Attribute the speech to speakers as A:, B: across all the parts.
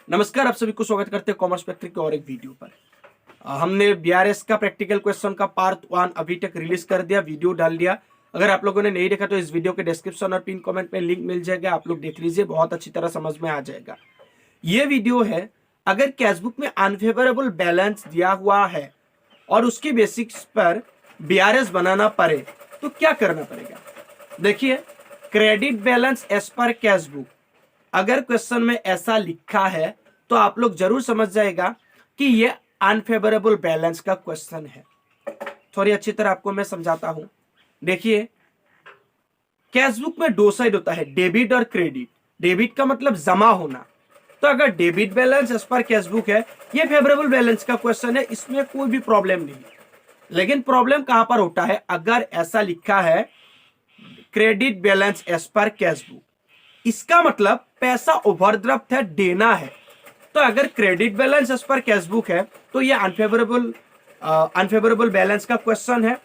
A: नमस्कार, आप सभी को स्वागत करते हैं कॉमर्स फैक्ट्री के और एक वीडियो पर। हमने बीआरएस का प्रैक्टिकल क्वेश्चन का पार्ट 1 अभी तक रिलीज कर दिया, वीडियो डाल दिया। अगर आप लोगों ने नहीं देखा तो इस वीडियो के डिस्क्रिप्शन और पिन कमेंट में लिंक मिल जाएगा, आप लोग देख लीजिए, बहुत अच्छी तरह समझ में आ जाएगा। ये वीडियो है, अगर कैशबुक में अनफेवरेबल बैलेंस दिया हुआ है और उसके बेसिक्स पर बीआरएस बनाना पड़े तो क्या करना पड़ेगा। देखिए, credit balance as per cashbook, अगर क्वेश्चन में ऐसा लिखा है तो आप लोग जरूर समझ जाएगा कि ये अनफेवरेबल बैलेंस का क्वेश्चन है। थोड़ी अच्छी तरह आपको मैं समझाता हूं। देखिए, कैशबुक में दो साइड होता है, डेबिट और क्रेडिट। डेबिट का मतलब जमा होना, तो अगर debit balance as per cashbook है, ये फेवरेबल बैलेंस का क्वेश्चन है, इसमें कोई भी प्रॉब्लम नहीं। लेकिन प्रॉब्लम कहां पर होता है, अगर ऐसा लिखा है credit balance as per cashbook, इसका मतलब पैसा ओवरड्राफ्ट है, देना है। तो अगर credit balance as per cashbook है तो ये अनफेवरेबल बैलेंस का क्वेश्चन है।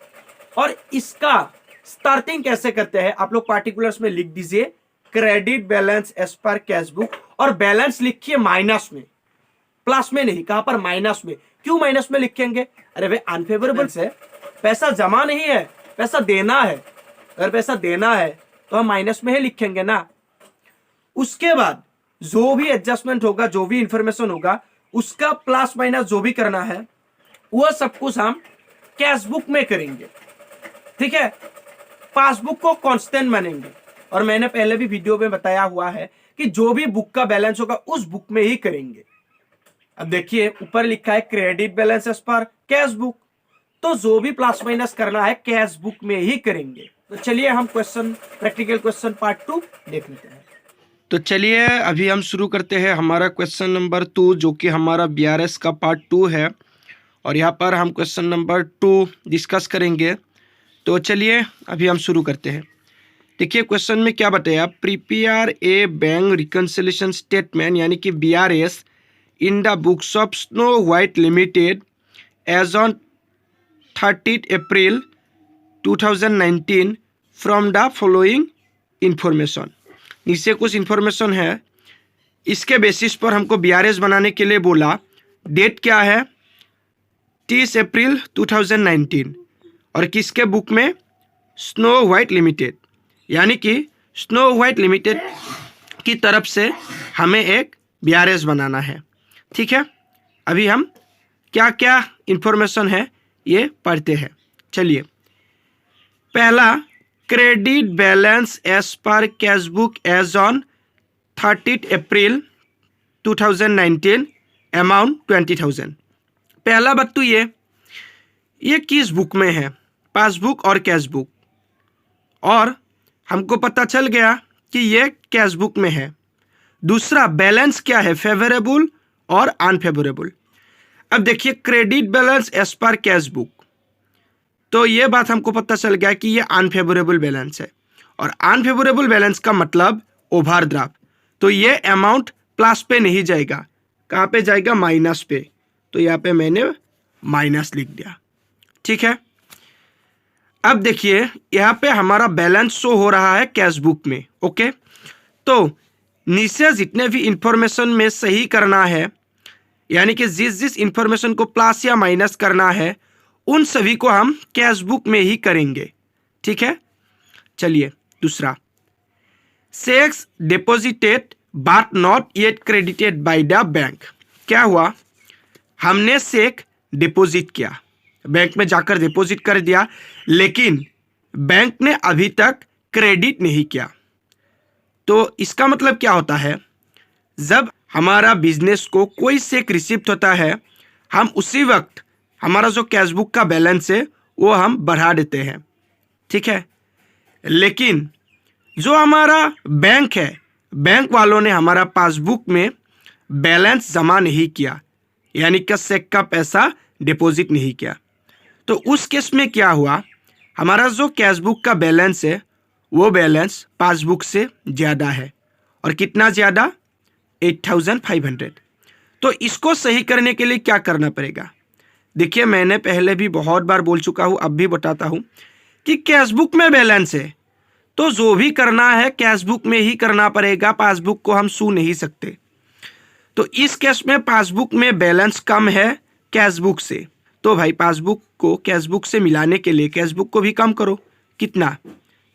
A: और इसका स्टार्टिंग कैसे करते हैं, आप लोग पार्टिकुलर्स में लिख दीजिए credit balance as per cashbook, और बैलेंस लिखिए माइनस में, प्लस में नहीं। कहां पर, माइनस में। क्यों माइनस में लिखेंगे, अरे भाई अनफेवरेबल से पैसा जमा नहीं है, पैसा देना है। अगर पैसा देना है तो हम माइनस में ही लिखेंगे ना। उसके बाद जो भी एडजस्टमेंट होगा, जो भी इंफॉर्मेशन होगा, उसका प्लस माइनस जो भी करना है वो सब कुछ हम कैशबुक में करेंगे। ठीक है, पासबुक को कांस्टेंट मानेंगे। और मैंने पहले भी वीडियो में बताया हुआ है कि जो भी बुक का बैलेंस होगा उस बुक में ही करेंगे। अब देखिए, ऊपर लिखा है credit balance as per cashbook, तो जो भी प्लस माइनस करना है कैशबुक में ही करेंगे। तो चलिए हम प्रैक्टिकल क्वेश्चन पार्ट 2 देख लेते हैं।
B: तो चलिए अभी हम शुरू करते हैं हमारा क्वेश्चन नंबर 2, जो कि हमारा बीआरएस का पार्ट 2 है। और यहाँ पर हम क्वेश्चन नंबर 2 डिस्कस करेंगे। तो चलिए अभी हम शुरू करते हैं। देखिए क्वेश्चन में क्या बताया, prepare a bank reconciliation statement यानी कि BRS in the books of Snow White Limited as on 30 April 2019 from the following information. नीचे कुछ इंफॉर्मेशन है, इसके बेसिस पर हमको बीआरएस बनाने के लिए बोला। डेट क्या है, 30 अप्रैल 2019, और किसके बुक में, स्नो व्हाइट लिमिटेड, यानी कि स्नो व्हाइट लिमिटेड की तरफ से हमें एक बीआरएस बनाना है। ठीक है, अभी हम क्या क्या इंफॉर्मेशन है ये पढ़ते हैं। चलिए, पहला, credit balance as per cashbook as on 30 April 2019 amount 20,000। पहला बात तो ये किस बुक में है, पासबुक और कैशबुक, और हमको पता चल गया कि ये कैशबुक में है। दूसरा, बैलेंस क्या है, फेवरेबल और अनफेवरेबल। अब देखिए, credit balance as per cashbook, तो ये बात हमको पता चल गया कि ये अनफेवरेबल बैलेंस है। और अनफेवरेबल बैलेंस का मतलब ओवरड्राफ्ट, तो ये अमाउंट प्लस पे नहीं जाएगा, कहाँ पे जाएगा, माइनस पे। तो यहाँ पे मैंने माइनस लिख दिया। ठीक है, अब देखिए यहाँ पे हमारा बैलेंस शो हो रहा है कैशबुक में। ओके, तो नीचे जितने भी इंफॉर्मेशन में सही करना है, यानी कि जिस जिस इंफॉर्मेशन को प्लस या माइनस करना है, उन सभी को हम कैशबुक में ही करेंगे। ठीक है, चलिए दूसरा, checks deposited but not yet credited by the bank. क्या हुआ, हमने चेक डिपॉजिट किया, बैंक में जाकर डिपॉजिट कर दिया, लेकिन बैंक ने अभी तक क्रेडिट नहीं किया। तो इसका मतलब क्या होता है, जब हमारा बिजनेस को कोई चेक रिसीव्ड होता है, हम उसी वक्त हमारा जो कैशबुक का बैलेंस है वो हम बढ़ा देते हैं। ठीक है, लेकिन जो हमारा बैंक है, बैंक वालों ने हमारा पासबुक में बैलेंस जमा नहीं किया, यानी कि चेक का पैसा डिपॉजिट नहीं किया। तो उस केस में क्या हुआ, हमारा जो कैशबुक का बैलेंस है वो बैलेंस पासबुक से ज़्यादा है। और कितना ज़्यादा, 8,500। तो इसको सही करने के लिए क्या करना पड़ेगा, देखिए मैंने पहले भी बहुत बार बोल चुका हूँ, अब भी बताता हूँ कि कैशबुक में बैलेंस है तो जो भी करना है कैशबुक में ही करना पड़ेगा, पासबुक को हम छू नहीं सकते। तो इस केस में पासबुक में बैलेंस कम है कैशबुक से, तो भाई पासबुक को कैशबुक से मिलाने के लिए कैशबुक को भी कम करो। कितना?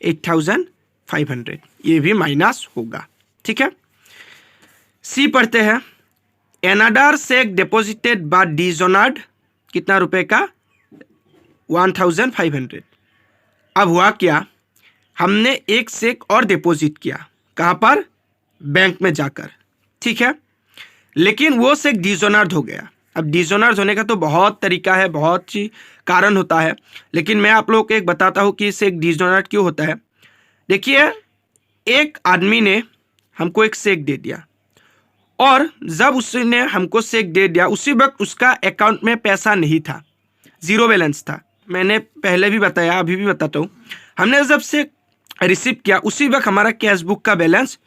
B: 8500, ये भी माइनस होगा। ठीक है, सी पढ़ते हैं। Another check deposited but dishonoured, कितना रुपए का? 1500। अब हुआ क्या, हमने एक चेक और डिपॉजिट किया, कहां पर? बैंक में जाकर। ठीक है, लेकिन वो चेक डिसऑनर्ड हो गया। अब डिसऑनर्ड होने का तो बहुत तरीका है, बहुत सी कारण होता है, लेकिन मैं आप लोगों को एक बताता हूं कि चेक डिसऑनर्ड क्यों होता है। देखिए, एक आदमी ने हमको एक चेक दे दिया, और जब उसने हमको चेक दे दिया उसी वक्त उसका अकाउंट में पैसा नहीं था, जीरो बैलेंस था। मैंने पहले भी बताया, अभी भी बताता हूँ। हमने जब चेक रिसीव किया उसी वक्त हमारा कैशबुक का बैलेंस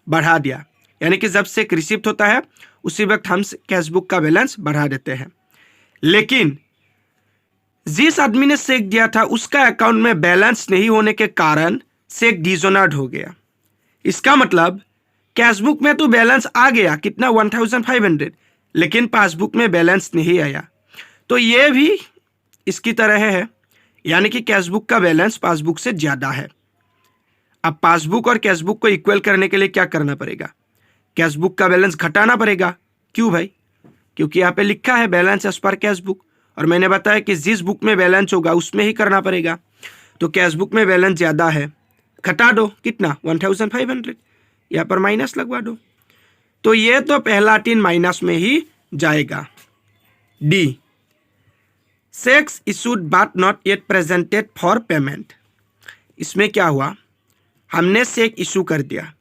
B: बढ़ा दिया, यानी कि जब चेक रिसीव होता है उसी वक्त हम कैशबुक का बैलेंस बढ़ा देते हैं। लेकिन जिस आदमी ने चेक दिया था उसका अकाउंट में बैलेंस नहीं होने के कारण चेक डिसऑनर्ड हो गया। इसका मतलब कैशबुक में तो बैलेंस आ गया, कितना? 1500, लेकिन पासबुक में बैलेंस नहीं आया। तो ये भी इसकी तरह है, यानी कि कैशबुक का बैलेंस पासबुक से ज़्यादा है। अब पासबुक और कैशबुक को इक्वल करने के लिए क्या करना पड़ेगा? कैशबुक का बैलेंस घटाना पड़ेगा। क्यों भाई? क्योंकि यहाँ पे लिखा है बैलेंस एज पर कैशबुक, और मैंने बताया कि जिस बुक में बैलेंस होगा उसमें ही करना पड़ेगा। तो कैशबुक में बैलेंस ज़्यादा है, घटा दो, कितना? 1500, यहाँ पर माइनस लगवा दो। तो ये तो पहला 3 माइनस में ही जाएगा। D, cheques issued but not yet presented for payment. इसमें क्या हुआ, हमने चेक इशू कर दिया,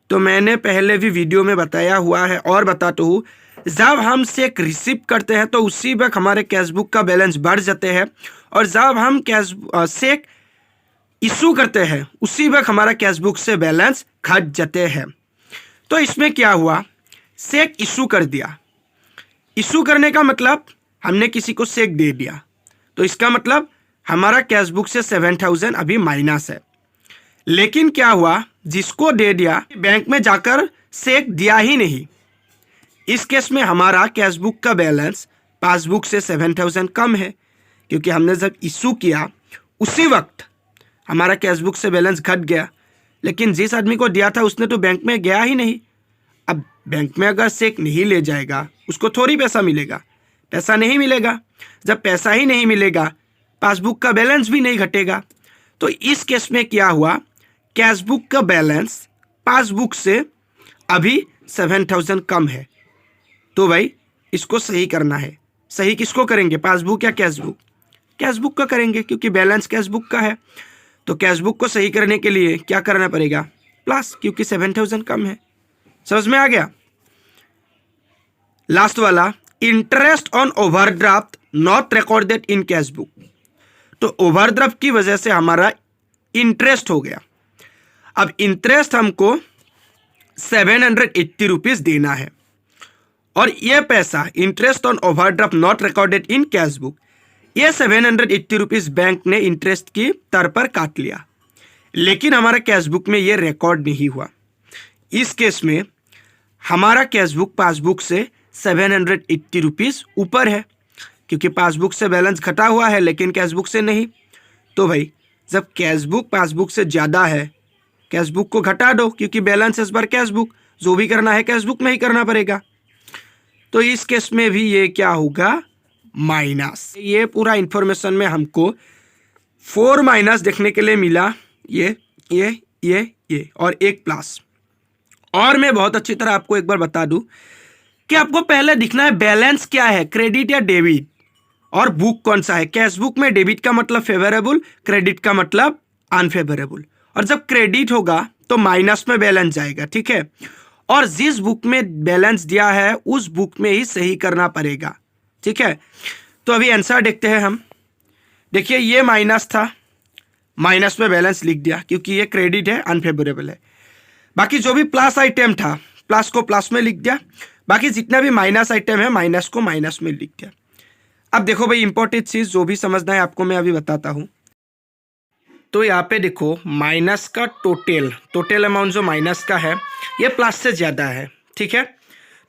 B: तो मैंने पहले भी वीडियो में बताया हुआ है और बताता हूँ, जब हम चेक रिसीव करते हैं तो उसी वक्त हमारे कैशबुक का बैलेंस बढ़ जाते हैं, और जब हम चेक इशू करते हैं उसी वक्त हमारा कैशबुक से बैलेंस घट जाते हैं। तो इसमें क्या हुआ, चेक इशू कर दिया। इशू करने का मतलब हमने किसी को चेक दे दिया, तो इसका मतलब हमारा कैशबुक से 7000 अभी माइनस है। लेकिन क्या हुआ, जिसको दे दिया बैंक में जाकर चेक दिया ही नहीं। इस केस में हमारा कैशबुक का बैलेंस पासबुक से 7000 कम है, क्योंकि हमने जब इशू किया उसी वक्त हमारा कैशबुक से बैलेंस घट गया। लेकिन जिस आदमी को दिया था उसने तो बैंक में गया ही नहीं। अब बैंक में अगर चेक नहीं ले जाएगा उसको थोड़ी पैसा मिलेगा, पैसा नहीं मिलेगा। जब पैसा ही नहीं मिलेगा पासबुक का बैलेंस भी नहीं घटेगा। तो इस केस में क्या हुआ, कैशबुक का बैलेंस पासबुक से अभी 7000 कम है। तो भाई इसको सही करना है। सही किसको करेंगे, पासबुक या कैशबुक? कैशबुक का करेंगे, क्योंकि बैलेंस कैशबुक का है। तो कैशबुक को सही करने के लिए क्या करना पड़ेगा, प्लस, क्योंकि 7000 कम है। समझ में आ गया? लास्ट वाला, interest on overdraft not recorded in cashbook. तो ओवरड्राफ्ट की वजह से हमारा इंटरेस्ट हो गया। अब इंटरेस्ट हमको 780 रुपीज देना है, और यह पैसा interest on overdraft not recorded in cashbook, ये 780 रुपीज बैंक ने इंटरेस्ट की दर पर काट लिया, लेकिन हमारा कैशबुक में ये रिकॉर्ड नहीं हुआ। इस केस में हमारा कैशबुक पासबुक से 780 रुपीज ऊपर है, क्योंकि पासबुक से बैलेंस घटा हुआ है लेकिन कैशबुक से नहीं। तो भाई जब कैशबुक पासबुक से ज़्यादा है, कैशबुक को घटा दो, क्योंकि बैलेंस इस बार कैशबुक, जो भी करना है कैशबुक में ही करना पड़ेगा। तो इस केस में भी ये क्या होगा, माइनस। ये पूरा इंफॉर्मेशन में हमको 4 माइनस देखने के लिए मिला, ये और एक प्लस। और मैं बहुत अच्छी तरह आपको एक बार बता दूं कि आपको पहले दिखना है बैलेंस क्या है, क्रेडिट या डेबिट, और बुक कौन सा है। कैशबुक में डेबिट का मतलब फेवरेबल, क्रेडिट का मतलब अनफेवरेबल। और जब क्रेडिट होगा तो माइनस में बैलेंस जाएगा, ठीक है। और जिस बुक में बैलेंस दिया है उस बुक में ही सही करना पड़ेगा, ठीक है। तो अभी आंसर देखते हैं हम। देखिए ये माइनस था, माइनस में बैलेंस लिख दिया क्योंकि ये क्रेडिट है, अनफेवरेबल है। बाकी जो भी प्लस आइटम था प्लस को प्लस में लिख दिया, बाकी जितना भी माइनस आइटम है माइनस को माइनस में लिख दिया। अब देखो भाई इंपॉर्टेंट चीज़ जो भी समझना है आपको मैं अभी बताता हूँ। तो यहाँ पे देखो माइनस का टोटल अमाउंट जो माइनस का है ये प्लस से ज़्यादा है, ठीक है।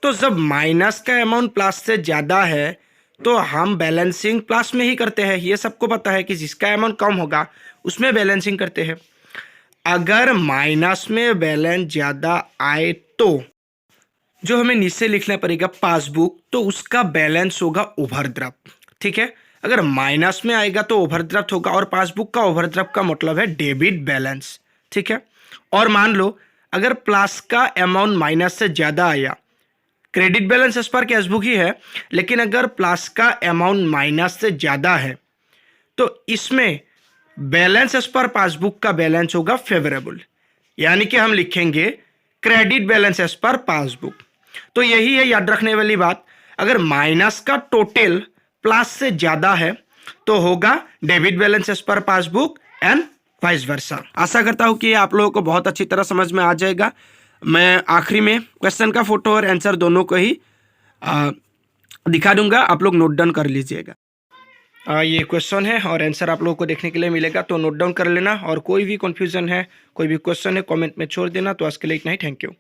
B: तो जब माइनस का अमाउंट प्लस से ज़्यादा है तो हम बैलेंसिंग प्लस में ही करते हैं। ये सबको पता है कि जिसका अमाउंट कम होगा उसमें बैलेंसिंग करते हैं। अगर माइनस में बैलेंस ज़्यादा आए तो जो हमें नीचे लिखना पड़ेगा पासबुक, तो उसका बैलेंस होगा ओवरड्राफ्ट। ठीक है, अगर माइनस में आएगा तो ओवरड्राफ्ट होगा, और पासबुक का ओवरड्राफ्ट का मतलब है डेबिट बैलेंस। ठीक है, और मान लो अगर प्लस का अमाउंट माइनस से ज़्यादा आया, credit balance as per cashbook ही है, लेकिन अगर प्लस का अमाउंट माइनस से ज़्यादा है तो इसमें बैलेंस एज पर पासबुक का बैलेंस होगा फेवरेबल, यानी कि हम लिखेंगे credit balance as per passbook. तो यही है याद रखने वाली बात, अगर माइनस का टोटल प्लस से ज्यादा है तो होगा debit balance as per passbook and vice versa. आशा करता हूं कि आप लोगों को बहुत अच्छी तरह समझ में आ जाएगा। मैं आखिरी में क्वेश्चन का फोटो और आंसर दोनों को ही दिखा दूंगा, आप लोग नोट डाउन कर लीजिएगा। ये क्वेश्चन है और आंसर आप लोगों को देखने के लिए मिलेगा, तो नोट डाउन कर लेना, और कोई भी कंफ्यूजन है, कोई भी क्वेश्चन है कमेंट में छोड़ देना। तो आज के लिए इतना ही, थैंक यू।